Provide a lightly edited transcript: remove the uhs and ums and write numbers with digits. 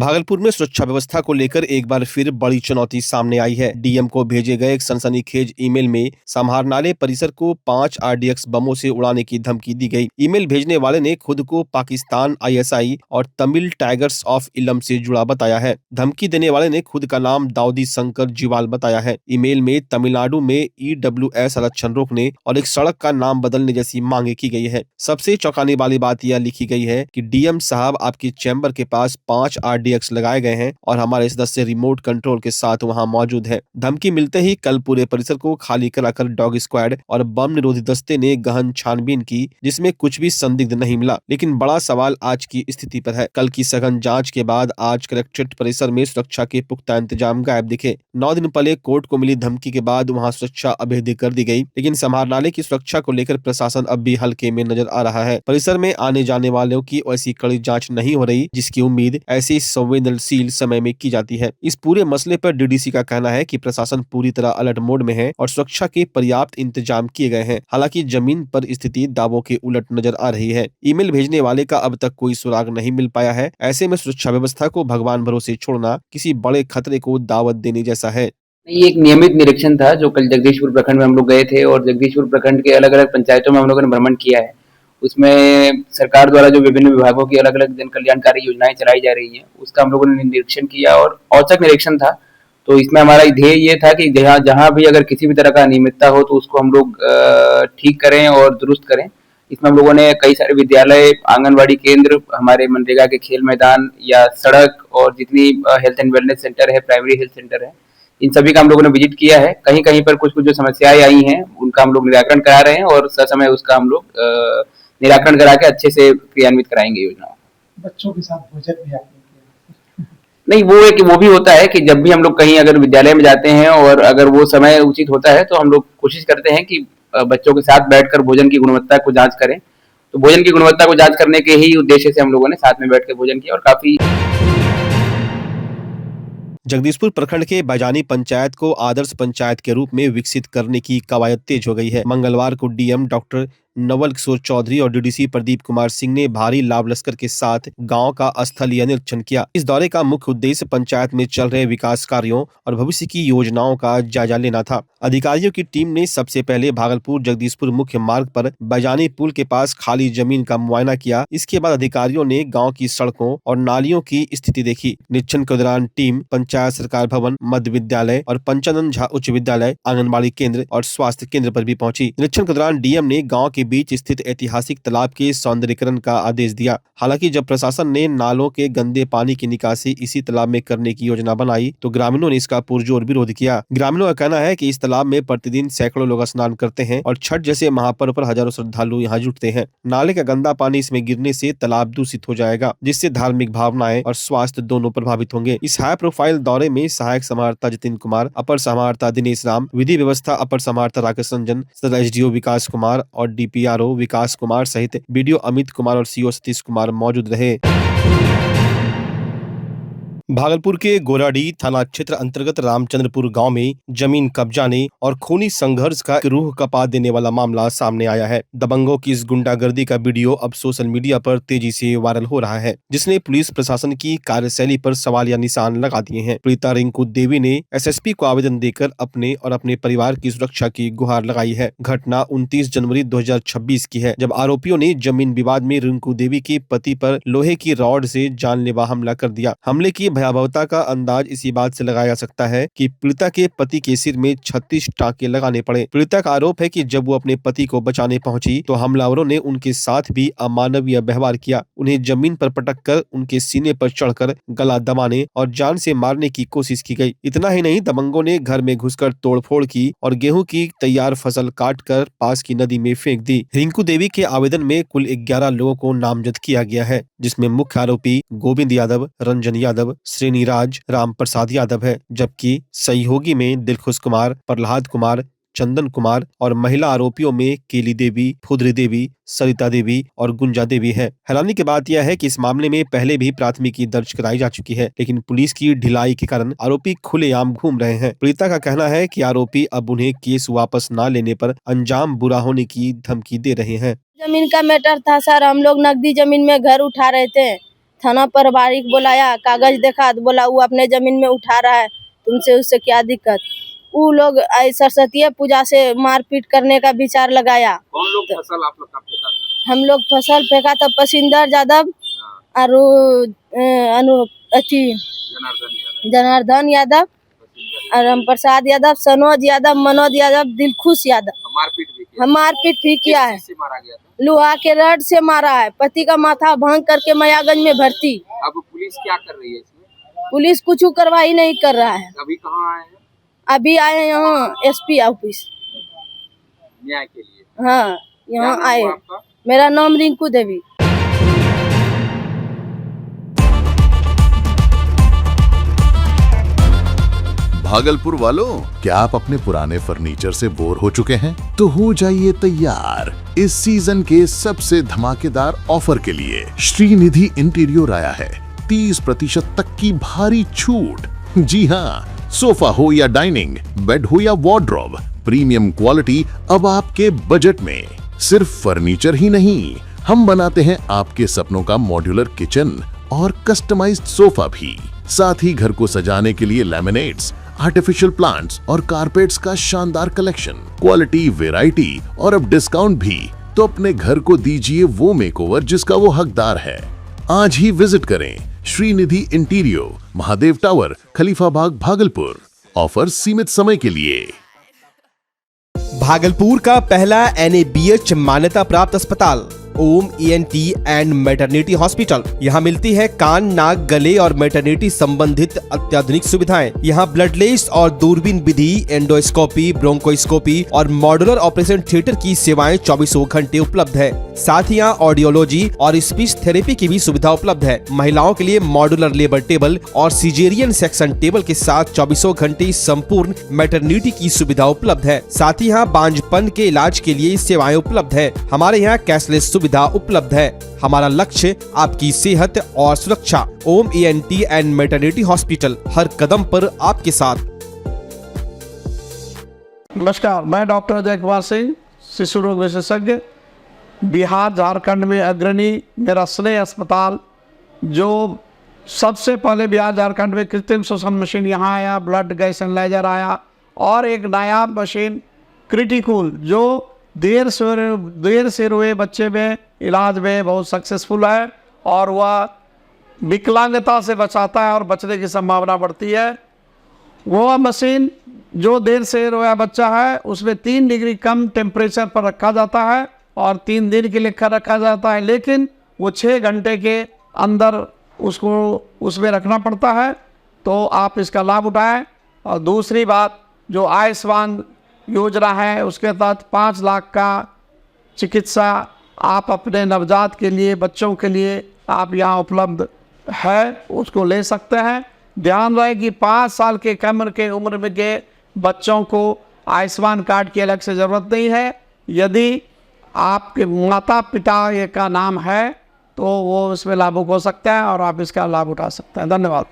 भागलपुर में सुरक्षा व्यवस्था को लेकर एक बार फिर बड़ी चुनौती सामने आई है। डीएम को भेजे गए एक सनसनीखेज ईमेल में समाहरणालय परिसर को 5 आरडीएक्स बमों से उड़ाने की धमकी दी गई। ईमेल भेजने वाले ने खुद को पाकिस्तान आईएसआई और तमिल टाइगर्स ऑफ इलम से जुड़ा बताया है। धमकी देने वाले ने खुद का नाम दाऊदी शंकर जीवाल बताया है। ईमेल में तमिलनाडु में ईडब्ल्यूएस आरक्षण रोकने और एक सड़क का नाम बदलने जैसी मांगे की गई है। सबसे चौंकाने वाली बात यह लिखी गई है कि डीएम साहब आपके चैम्बर के पास 5 आरडीएक्स लगाए गए हैं और हमारे सदस्य रिमोट कंट्रोल के साथ वहां मौजूद है। धमकी मिलते ही कल पूरे परिसर को खाली कराकर डॉग स्क्वाड और बम निरोधी दस्ते ने गहन छानबीन की, जिसमें कुछ भी संदिग्ध नहीं मिला। लेकिन बड़ा सवाल आज की स्थिति पर है। कल की सघन जांच के बाद आज कलेक्ट्रेट परिसर में सुरक्षा के पुख्ता इंतजाम गायब दिखे। 9 दिन पहले कोर्ट को मिली धमकी के बाद वहां सुरक्षा अभेद्य कर दी गई, लेकिन समाहरणालय की सुरक्षा को लेकर प्रशासन अब भी हल्के में नजर आ रहा है। परिसर में आने जाने वालों की ऐसी कड़ी जांच नहीं हो रही जिसकी उम्मीद ऐसे संवेदनशील समय में की जाती है। इस पूरे मसले पर डीडीसी का कहना है कि प्रशासन पूरी तरह अलर्ट मोड में है और सुरक्षा के पर्याप्त इंतजाम किए गए हैं। हालांकि जमीन पर स्थिति दावों के उलट नजर आ रही है। ईमेल भेजने वाले का अब तक कोई सुराग नहीं मिल पाया है। ऐसे में सुरक्षा व्यवस्था को भगवान भरोसे छोड़ना किसी बड़े खतरे को दावत देने जैसा है। ये एक नियमित निरीक्षण था जो कल जगदीशपुर प्रखंड में हम लोग गए थे और जगदीशपुर प्रखंड के अलग अलग पंचायतों में हम लोगों ने भ्रमण किया है। उसमें सरकार द्वारा जो विभिन्न विभागों की अलग अलग जन कल्याणकारी योजनाएं चलाई जा रही हैं उसका हम लोगों ने निरीक्षण किया और औचक निरीक्षण था। तो इसमें हमारा ध्येय ये था कि जहाँ जहाँ भी अगर किसी भी तरह का अनियमितता हो तो उसको हम लोग ठीक करें और दुरुस्त करें। इसमें हम लोगों ने कई सारे विद्यालय, आंगनबाड़ी केंद्र, हमारे मनरेगा के खेल मैदान या सड़क और जितनी हेल्थ एंड वेलनेस सेंटर है, प्राइमरी हेल्थ सेंटर है, इन सभी का हम लोगों ने विजिट किया है। कहीं कहीं पर कुछ कुछ जो समस्याएं आई हैं उनका हम लोग निराकरण करा रहे हैं और ससमय उसका हम लोग निराकरण करा के अच्छे से क्रियान्वित कराएंगे योजनाओं। बच्चों के साथ भोजन भी आपने किया? नहीं, वो एक वो भी होता है कि जब भी हम लोग कहीं अगर विद्यालय में जाते हैं और अगर वो समय उचित होता है तो हम लोग कोशिश करते हैं कि बच्चों के साथ बैठकर भोजन की गुणवत्ता को जांच करें। तो भोजन की गुणवत्ता को जांच करने के ही उद्देश्य से हम लोगों ने साथ में बैठ के भोजन किया और काफी। जगदीशपुर प्रखंड के बैजानी पंचायत को आदर्श पंचायत के रूप में विकसित करने की कवायद तेज हो गई है। मंगलवार को डीएम डॉक्टर नवल किशोर चौधरी और डीडीसी प्रदीप कुमार सिंह ने भारी लाभ लश्कर के साथ गांव का स्थलीय निरीक्षण किया। इस दौरे का मुख्य उद्देश्य पंचायत में चल रहे विकास कार्यों और भविष्य की योजनाओं का जायजा लेना था। अधिकारियों की टीम ने सबसे पहले भागलपुर जगदीशपुर मुख्य मार्ग पर बैजानी पुल के पास खाली जमीन का मुआयना किया। इसके बाद अधिकारियों ने गाँव की सड़कों और नालियों की स्थिति देखी। निरीक्षण के दौरान टीम पंचायत सरकार भवन, मध्य विद्यालय और पंचानंद झा उच्च विद्यालय, आंगनबाड़ी केंद्र और स्वास्थ्य केंद्र पर भी पहुंची। निरीक्षण के दौरान डीएम ने गाँव के बीच स्थित ऐतिहासिक तालाब के सौंदर्यीकरण का आदेश दिया। हालांकि जब प्रशासन ने नालों के गंदे पानी की निकासी इसी तालाब में करने की योजना बनाई तो ग्रामीणों ने इसका पुरजोर विरोध किया। ग्रामीणों का कहना है कि इस तालाब में प्रतिदिन सैकड़ों लोग स्नान करते हैं और छठ जैसे महापर्व पर हजारों श्रद्धालु यहाँ जुटते हैं। नाले का गंदा पानी इसमें गिरने से तालाब दूषित हो जाएगा, जिससे धार्मिक भावनाएं और स्वास्थ्य दोनों प्रभावित होंगे। इस हाई प्रोफाइल दौरे में सहायक समाहर्ता जितिन कुमार, अपर समाहर्ता दिनेश राम, विधि व्यवस्था अपर समाहर्ता राकेश रंजन, सदर एसडीओ विकास कुमार और डीपीआरओ विकास कुमार सहित बीडीओ अमित कुमार और सीओ सतीश कुमार मौजूद रहे। भागलपुर के गोराडीह थाना क्षेत्र अंतर्गत रामचंद्रपुर गांव में जमीन कब्जाने और खूनी संघर्ष का रूह कपा देने वाला मामला सामने आया है। दबंगों की इस गुंडागर्दी का वीडियो अब सोशल मीडिया पर तेजी से वायरल हो रहा है, जिसने पुलिस प्रशासन की कार्यशैली पर सवालिया निशान लगा दिए हैं। पीड़िता रिंकू देवी ने एसएसपी को आवेदन देकर अपने और अपने परिवार की सुरक्षा की गुहार लगाई है। घटना 29 जनवरी 2026 की है, जब आरोपियों ने जमीन विवाद में रिंकू देवी के पति पर लोहे की रॉड से जानलेवा हमला कर दिया। हमले की भयावहता का अंदाज इसी बात से लगाया जा सकता है कि पीड़िता के पति के सिर में 36 टांके लगाने पड़े। पीड़िता का आरोप है कि जब वो अपने पति को बचाने पहुंची तो हमलावरों ने उनके साथ भी अमानवीय व्यवहार किया। उन्हें जमीन पर पटक कर उनके सीने पर चढ़कर गला दबाने और जान से मारने की कोशिश की गई। इतना ही नहीं, दबंगों ने घर में घुसकर तोड़फोड़ की और गेहूं की तैयार फसल काट कर पास की नदी में फेंक दी। रिंकू देवी के आवेदन में कुल 11 लोगों को नामजद किया गया है, जिसमें मुख्य आरोपी गोविंद यादव, रंजन यादव, श्रेणी राज, राम प्रसाद यादव है, जबकि सहयोगी में दिलखुश कुमार, प्रहलाद कुमार, चंदन कुमार और महिला आरोपियों में केली देवी, फुदरी देवी, सरिता देवी और गुंजा देवी है। हैरानी की बात यह है कि इस मामले में पहले भी प्राथमिकी दर्ज कराई जा चुकी है, लेकिन पुलिस की ढिलाई के कारण आरोपी खुलेआम घूम रहे हैं। पीड़िता का कहना है कि आरोपी अब उन्हें केस वापस न लेने पर अंजाम बुरा होने की धमकी दे रहे हैं। जमीन का मैटर था सर, हम लोग नकदी जमीन में घर उठा रहे थे, थाना पर बारीक बुलाया, कागज देखा तो बोला वो अपने जमीन में उठा रहा है, तुमसे उससे क्या दिक्कत। वो लोग सरस्वती पूजा से मारपीट करने का विचार लगाया। कौन लोग फसल आप लोग का फेंका था? हम लोग फसल फेंका था पसिंदर यादव और जनार्दन यादव और राम प्रसाद यादव, सनोज यादव, मनोज यादव, दिलखुश यादव। मारपीट भी किया है। मारा गया था? लोहा के रड से मारा है। पति का माथा भांग करके मयागंज में भर्ती। अब पुलिस क्या कर रही है इसमें? पुलिस कुछ कार्रवाई नहीं कर रहा है। अभी कहाँ आए हैं? अभी आए हैं यहाँ SP ऑफिस न्याय के लिए। हाँ, यहाँ क्या नाम आए हुआ हैं। आपका? मेरा नाम रिंकू देवी। भागलपुर वालों, क्या आप अपने पुराने फर्नीचर से बोर हो चुके हैं? तो हो जाइए तैयार इस सीजन के सबसे धमाकेदार ऑफर के लिए। श्रीनिधि इंटीरियर आया है 30% तक की भारी छूट। जी हाँ, सोफा हो या डाइनिंग, बेड हो या वार्डरोब, प्रीमियम क्वालिटी अब आपके बजट में। सिर्फ फर्नीचर ही नहीं, हम बनाते हैं आपके सपनों का मॉड्यूलर किचन और कस्टमाइज्ड सोफा भी। साथ ही घर को सजाने के लिए लैमिनेट्स, आर्टिफिशियल प्लांट्स और कारपेट्स का शानदार कलेक्शन, क्वालिटी, वैरायटी और अब डिस्काउंट भी। तो अपने घर को दीजिए वो मेकओवर जिसका वो हकदार है। आज ही विजिट करें श्रीनिधि इंटीरियर, महादेव टावर, खलीफा बाग, भागलपुर। ऑफर सीमित समय के लिए। भागलपुर का पहला NABH मान्यता प्राप्त अस्पताल ओम ENT एंड मैटरनिटी हॉस्पिटल। यहाँ मिलती है कान, नाक, गले और मैटरनिटी संबंधित अत्याधुनिक सुविधाएं। यहाँ ब्लडलेस और दूरबीन विधि, एंडोस्कोपी, ब्रोंकोस्कोपी और मॉड्यूलर ऑपरेशन थिएटर की सेवाएं 24 घंटे उपलब्ध है। साथ ही यहाँ ऑडियोलॉजी और स्पीच थेरेपी की भी सुविधा उपलब्ध है। महिलाओं के लिए मॉड्यूलर लेबर टेबल और सिजेरियन सेक्शन टेबल के साथ 24 घंटे संपूर्ण मैटरनिटी की सुविधा उपलब्ध है। साथ ही यहाँ बांझपन के इलाज के लिए सेवाएं उपलब्ध है। हमारे यहाँ कैशलेस सुविधा उपलब्ध है। हमारा लक्ष्य आपकी सेहत और सुरक्षा। ओम ENT एंड मैटरनिटी हॉस्पिटल, हर कदम पर आपके साथ। नमस्कार, मैं डॉक्टर अजय कुमार सिंह, शिशु रोग विशेषज्ञ, बिहार झारखंड में अग्रणी मेरा स्नेह अस्पताल, जो सबसे पहले बिहार झारखंड में कृत्रिम श्वसन मशीन यहाँ आया, ब्लड गैस एनालाइजर आया और एक नायाब मशीन क्रिटिकल जो देर से रोए बच्चे में इलाज में बहुत सक्सेसफुल है और वह विकलांगता से बचाता है और बचने की संभावना बढ़ती है। वह मशीन जो देर से रोया बच्चा है उसमें 3 डिग्री कम टेम्परेचर पर रखा जाता है और 3 दिन के लिए रखा जाता है, लेकिन वो 6 घंटे के अंदर उसको उसमें रखना पड़ता है। तो आप इसका लाभ उठाएं। और दूसरी बात, जो आयुष्मान योजना है उसके तहत 5 लाख का चिकित्सा आप अपने नवजात के लिए, बच्चों के लिए आप यहाँ उपलब्ध है, उसको ले सकते हैं। ध्यान रहे कि 5 साल के कम के उम्र में के बच्चों को आयुष्मान कार्ड की अलग से ज़रूरत नहीं है। यदि आपके माता पिता का नाम है तो वो इसमें लाभुक हो सकता है और आप इसका लाभ उठा सकते हैं। धन्यवाद।